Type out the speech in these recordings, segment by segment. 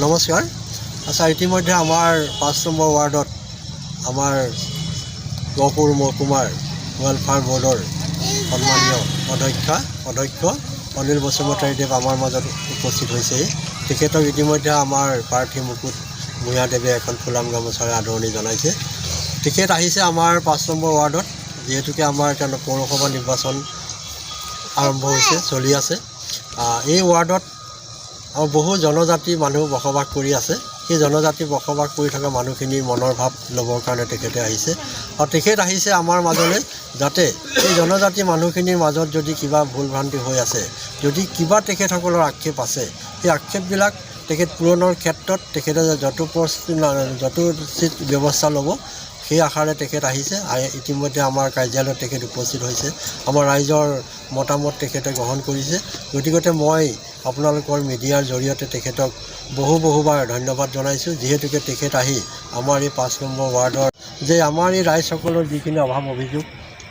নমস্কাৰ। আচ্ছা, ইতিমধ্যে আমাৰ 5 নম্বৰ ৱাৰ্ডত আমাৰ গহপুৰ মহকুমাৰ ৱেলফেয়াৰ বৰ্ডৰ সন্মানীয় অধ্যক্ষ অনিল বসুমতাৰীদেৱ আমাৰ মাজত উপস্থিত হৈছে। তেখেতক ইতিমধ্যে আমাৰ প্ৰাৰ্থী মুকুট ভূঞাদেৱে এখন ফুলাম গামোচাৰে আদৰণি জনাইছে। তেখেত আহিছে আমাৰ 5 নম্বৰ ৱাৰ্ডত, যিহেতুকে আমাৰ এতিয়া পৌৰসভা নিৰ্বাচন আৰম্ভ হৈছে, চলি আছে। এই ৱাৰ্ডত বহু জনজাতি মানুহ বসবাস কৰি আছে। সেই জনজাতি বসবাস কৰি থকা মানুহখিনিৰ মনৰ ভাৱ ল'বৰ কাৰণে তেখেতে আহিছে। আৰু তেখেত আহিছে আমাৰ মাজলৈ, যাতে এই জনজাতি মানুহখিনিৰ মাজত যদি কিবা ভুল ভ্ৰান্তি হৈ আছে, যদি কিবা তেখেতসকলৰ আক্ষেপ আছে, সেই আক্ষেপবিলাক তেখেত পূৰণৰ ক্ষেত্ৰত তেখেতে যথোচিত ব্যৱস্থা ল'ব, সেই আশাৰে তেখেত আহিছে। ইতিমধ্যে আমাৰ কাৰ্যালয়ত তেখেত উপস্থিত হৈছে। আমাৰ ৰাইজৰ মতামত তেখেতে গ্ৰহণ কৰিছে। গতিকে মই আপোনালোকৰ মিডিয়াৰ জৰিয়তে তেখেতক বহুবাৰ ধন্যবাদ জনাইছোঁ, যিহেতুকে তেখেত আহি আমাৰ এই 5 নম্বৰ ৱাৰ্ডৰ যে আমাৰ এই ৰাইজসকলৰ যিখিনি অভাৱ অভিযোগ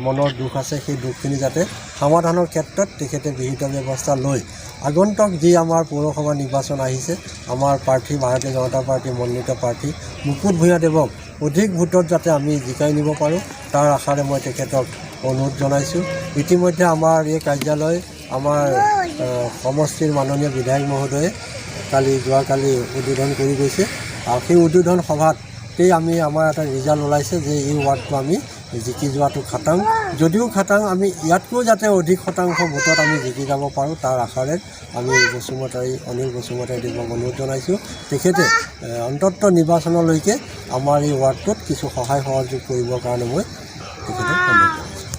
মনৰ দুখ আছে, সেই দুখখিনি যাতে সমাধানৰ ক্ষেত্ৰত তেখেতে বিহিত ব্যৱস্থা লৈ আগন্তুক যি আমাৰ পৌৰসভা নিৰ্বাচন আহিছে, আমাৰ প্ৰাৰ্থী ভাৰতীয় জনতা পাৰ্টী মনোনীত প্ৰাৰ্থী মুকুট ভূঞাদেৱক অধিক ভোটত যাতে আমি জিকাই নিব পাৰোঁ, তাৰ আশাৰে মই তেখেতক অনুৰোধ জনাইছোঁ। ইতিমধ্যে আমাৰ এই কাৰ্যালয় আমাৰ সমষ্টিৰ মাননীয় বিধায়ক মহোদয়ে যোৱাকালি উদ্বোধন কৰি গৈছে। আৰু সেই উদ্বোধন সভাতেই আমাৰ এটা ৰিজাল্ট ওলাইছে যে এই ৱাৰ্ডটো আমি জিকি যোৱাটো খাটাং। যদিও খাটাং, আমি ইয়াতকৈও যাতে অধিক শতাংশ ভোটত আমি জিকি যাব পাৰোঁ, তাৰ আশাৰে আমি অনিল বসুমতাৰীদেৱক অনুৰোধ জনাইছোঁ। তেখেতে অন্তত নিৰ্বাচনলৈকে আমাৰ এই ৱাৰ্ডটোত কিছু সহায় সহযোগ কৰিবৰ কাৰণে মই তেখেতক অনুৰোধ জনাইছোঁ।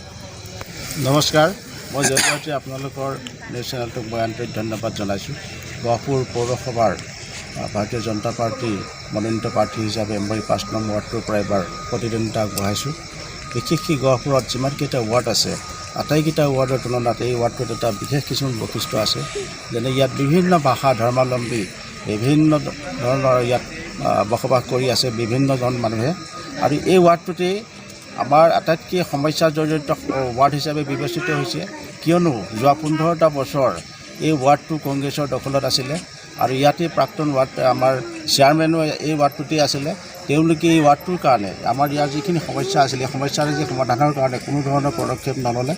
নমস্কাৰ, মই জৰিয়তে আপোনালোকৰ নিউজ চেনেলটোক মই আন্তৰিক ধন্যবাদ জনাইছোঁ। গহপুৰ পৌৰসভাৰ ভাৰতীয় জনতা পাৰ্টী মনোনীত প্ৰাৰ্থী হিচাপে মই 5 নম্বৰ ৱাৰ্ডটোৰ পৰা এবাৰ প্ৰতিদ্বন্দ্বিতা আগবঢ়াইছোঁ। বিশেষকৈ গহপুৰত যিমানকেইটা ৱাৰ্ড আছে, আটাইকেইটা ৱাৰ্ডৰ তুলনাত এই ৱাৰ্ডটোত এটা বিশেষ কিছুমান বৈশিষ্ট্য আছে। যেনে ইয়াত বিভিন্ন ভাষা ধৰ্মাৱলম্বী বিভিন্ন ধৰণৰ ইয়াত বসবাস কৰি আছে বিভিন্নজন মানুহে। আৰু এই ৱাৰ্ডটোতেই আমাৰ আটাইতকৈ সমস্যা জড়িত ৱাৰ্ড হিচাপে বিবেচিত হৈছে, কিয়নো যোৱা 15টা বছৰ এই ৱাৰ্ডটো কংগ্ৰেছৰ দখলত আছিলে। আৰু ইয়াতে প্ৰাক্তন আমাৰ চেয়াৰমেনো এই ৱাৰ্ডটোতেই আছিলে। তেওঁলোকে এই ৱাৰ্ডটোৰ কাৰণে আমাৰ ইয়াৰ যিখিনি সমস্যা আছিলে, এই সমস্যাৰ যি সমাধানৰ কাৰণে কোনো ধৰণৰ পদক্ষেপ নল'লে।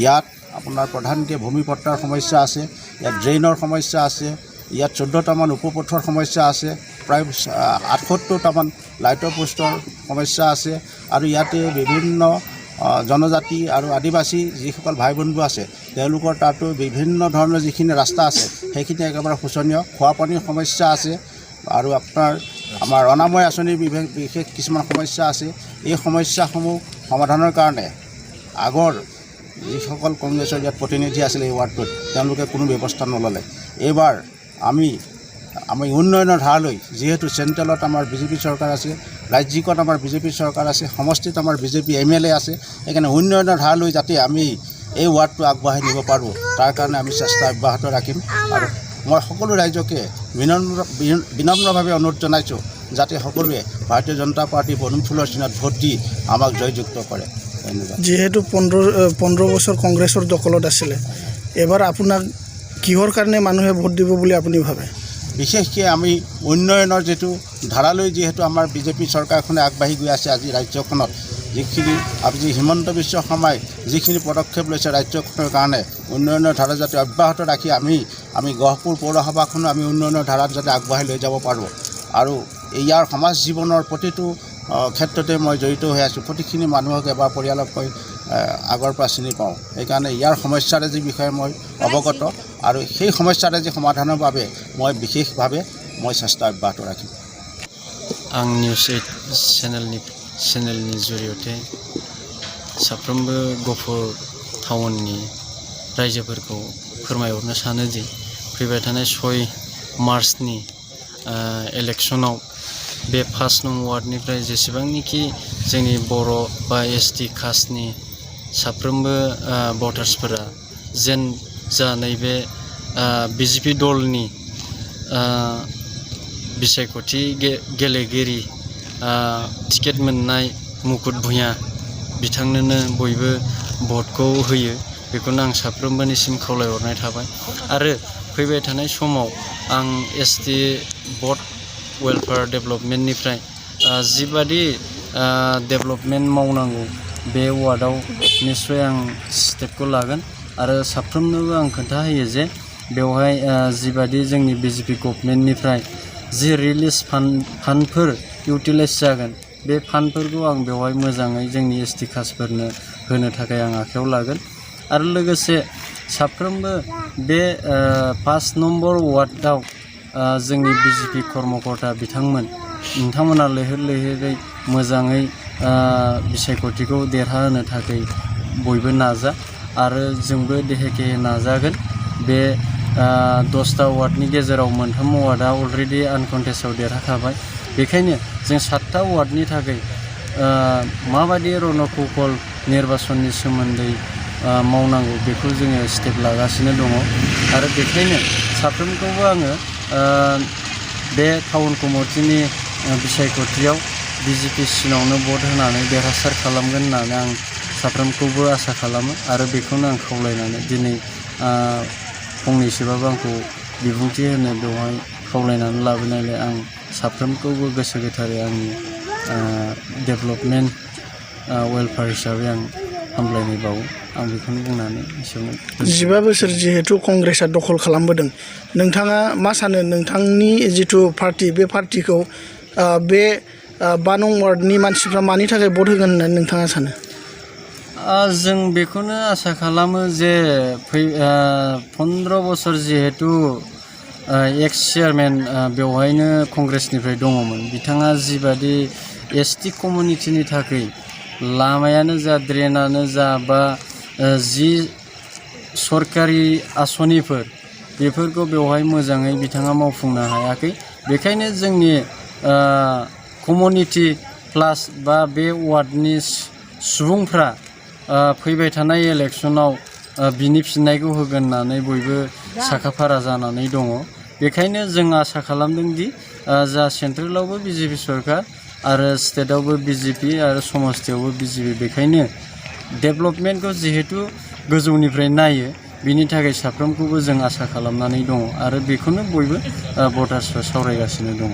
ইয়াত আপোনাৰ প্ৰধানকৈ ভূমিপট্টাৰ সমস্যা আছে, ইয়াত ড্ৰেইনৰ সমস্যা আছে, ইয়াত 14টামান উপপথৰ সমস্যা আছে, প্ৰায় 78টামান লাইটৰ পোষ্টৰ সমস্যা আছে। আৰু ইয়াতে বিভিন্ন জনজাতি আৰু আদিবাসী যিসকল ভাই বন্ধু আছে, তেওঁলোকৰ তাতো বিভিন্ন ধৰণৰ যিখিনি ৰাস্তা আছে, সেইখিনি একেবাৰে শোচনীয়। খোৱা পানীৰ সমস্যা আছে। আৰু আমাৰ অনাময় আঁচনিৰ বিশেষ কিছুমান সমস্যা আছে। এই সমস্যাসমূহ সমাধানৰ কাৰণে আগৰ যিসকল কংগ্ৰেছৰ ইয়াত প্ৰতিনিধি আছিলে এই ৱাৰ্ডটোত, তেওঁলোকে কোনো ব্যৱস্থা নল'লে। এইবাৰ আমি উন্নয়নৰ ধাৰালৈ, যিহেতু চেণ্ট্ৰেলত আমাৰ বিজেপি চৰকাৰ আছে, ৰাজ্যিকত আমাৰ বিজেপি চৰকাৰ আছে, সমষ্টিত আমাৰ বিজেপি MLA আছে, সেইকাৰণে উন্নয়নৰ ধাৰালৈ যাতে আমি এই ৱাৰ্ডটো আগবঢ়াই নিব পাৰোঁ, তাৰ কাৰণে আমি চেষ্টা অব্যাহত ৰাখিম। আৰু মই সকলো ৰাইজকে বিনম্ৰভাৱে অনুৰোধ জনাইছোঁ যাতে সকলোৱে ভাৰতীয় জনতা পাৰ্টী পদুম ফুলৰ চিনত ভোট দি আমাক জয়যুক্ত কৰে। ধন্যবাদ। যিহেতু 15 বছৰ কংগ্ৰেছৰ দখলত আছিলে, এবাৰ আপোনাক কিহৰ কাৰণে মানুহে ভোট দিব বুলি আপুনি ভাবে? বিশেষকৈ আমি উন্নয়নৰ যিটো ধাৰালৈ যিহেতু আমাৰ বিজেপি চৰকাৰখনে আগবাঢ়ি গৈ আছে আজি ৰাজ্যখনত, যিখিনি আজি হিমন্ত বিশ্ব শৰ্মাই যিখিনি পদক্ষেপ লৈছে ৰাজ্যখনৰ কাৰণে, উন্নয়নৰ ধাৰা যাতে অব্যাহত ৰাখি আমি গহপুৰ পৌৰসভাখনো আমি উন্নয়নৰ ধাৰাত যাতে আগবঢ়াই লৈ যাব পাৰোঁ। আৰু ইয়াৰ সমাজ জীৱনৰ প্ৰতিটো ক্ষেত্ৰতে মই জড়িত হৈ আছোঁ। প্ৰতিখিনি মানুহক এবাৰ পৰিয়ালক মই আগৰ পৰা চিনি পাওঁ। সেইকাৰণে ইয়াৰ সমস্যাৰাজিৰ বিষয়ে মই অৱগত, আৰু সেই সমস্যাৰাজি সমাধানৰ বাবে মই বিশেষভাৱে চেষ্টা অব্যাহত ৰাখিম। आं निउस 8 चेनेलनि जरियते साफ्रोमबो गहपुर टाउननि रायजोफोरखौ फोरमायहरनो सानो दि फैबाय थानाय 6 मार्चनि इलेक्शनाव बे 5 नं वार्डनिफ्राय जेसेबांनिखि जोंनि बर' बा ST कास्टनि साफ्रोमबो भटार्सफोरा जेन जा नैबे बिजेपि दलनि बिसायख'थि गेलेगिरि टिकेट मोननाय मुकुट भुঞा बिथांनोनो बयबो भटखौ होयो। बेखौनो आं साफ्रोमबोनिसिम खावलायहरनाय थाबाय। आरो फैबाय थानाय समाव आं ST भट वेलफेयार डेभेलपमेन्टनिफ्राय जिबादि डेभेलपमेन्ट मावनांगौ बे वार्डआव निस्सय आं स्टेपखौ लागोन आरो साफ्रोमनोबो आं खोन्था होयो जे बेवहाय जिबादि जोंनि बिजेपि गभर्नमेन्टनिफ्राय जि रिलिज फान्डफोर इउटिलाइज जागोन बे फान्डफोरखौ आं बेवहाय मोजाङै जोंनि एसटि कास्टफोरनो होनो थाखाय आं आखायाव लागोन आरो लोगोसे साफ्रोमबो बे 5 नम्बर वार्डआव जोंनि बिजेपि कर्मकर्ता नोंथांमोना लैहोर लैहोरै मोजाङै बिसायख'थिखौ देरहाहोनो थाखाय बयबो नाजा आरो जोंबो देहेखे नाजागोन बे 10टा वार्डनि गेजेराव 3 वार्डआ अलरेडि आनकन्टेस्टआव देरहाखाबाय बेखायनो जों 7टा वार्डनि थाखाय माबादि रणकौशल निर्बाचननि सोमोन्दै मावनांगौ बेखौ जोङो स्टेप लागासिनो दङ आरो बेखायनो साफ्रोमखौबो आङो बे टाउन कमिटिनि बिसायख'थियाव बिजेपि सिनावनो भट होनानै देरहासार खालामगोन होननानै आं साफ्रोमखौबो आसा खालामो आरो बेखौनो आं खावलायनानै दिनै फंनैसोबाबो आंखौ बिबुंथि होनो बेवहाय खावलायनानै लाबोनायलाय आं साफ्रोमखौबो गोसो गोथारै आंनि डेभेलपमेन्ट वेलफेयार हिसाबै आं हामलायनाय बावो आं बेखौनो बुंनानै एसेयावनो 15 बोसोर जिहेतु कंग्रेसआ दखल खालामबोदों नोंथाङा मा सानो नोंथांनि जिथु पार्टी बे पार्टीखौ बे 5 नं वार्डनि मानसिफ्रा मानि थाखाय भट होगोन होननानै नोंथाङा सानो जों बेखौनो आसा खालामो जे 15 बोसोर जिहेतु एक्स चेयारमेन बेवहायनो कंग्रेसनिफ्राय दङमोन बिथाङा जिबादि एसटि कमिउनिटिनि थाखाय लामायानो जा ड्रेनानो जा बा जि सरकारि आसनिफोर बेफोरखौ बेवहाय मोजाङै बिथाङा मावफुंनो हायाखै बेखायनो जोंनि कमिउनिटि प्लास बा बे वार्डनि सुबुंफ्रा फैबाय थानाय इलेक्सनाव बिनि फिननायखौ होगोन होननानै बयबो साखाफारा जानानै दङ बेखायनो जों आसा खालामदों दि जा सेन्ट्रेलावबो बिजेपि सरकार आरो स्टेटआवबो बिजेपि आरो समस्तियावबो बिजेपि बेखायनो डेभेलपमेन्टखौ जिहेतु गोजौनिफ्राय नायो बिनि थाखाय साफ्रोमखौबो जों आसा खालामनानै दङ आरो बेखौनो बयबो भटार्सफ्रा सावरायगासिनो दङ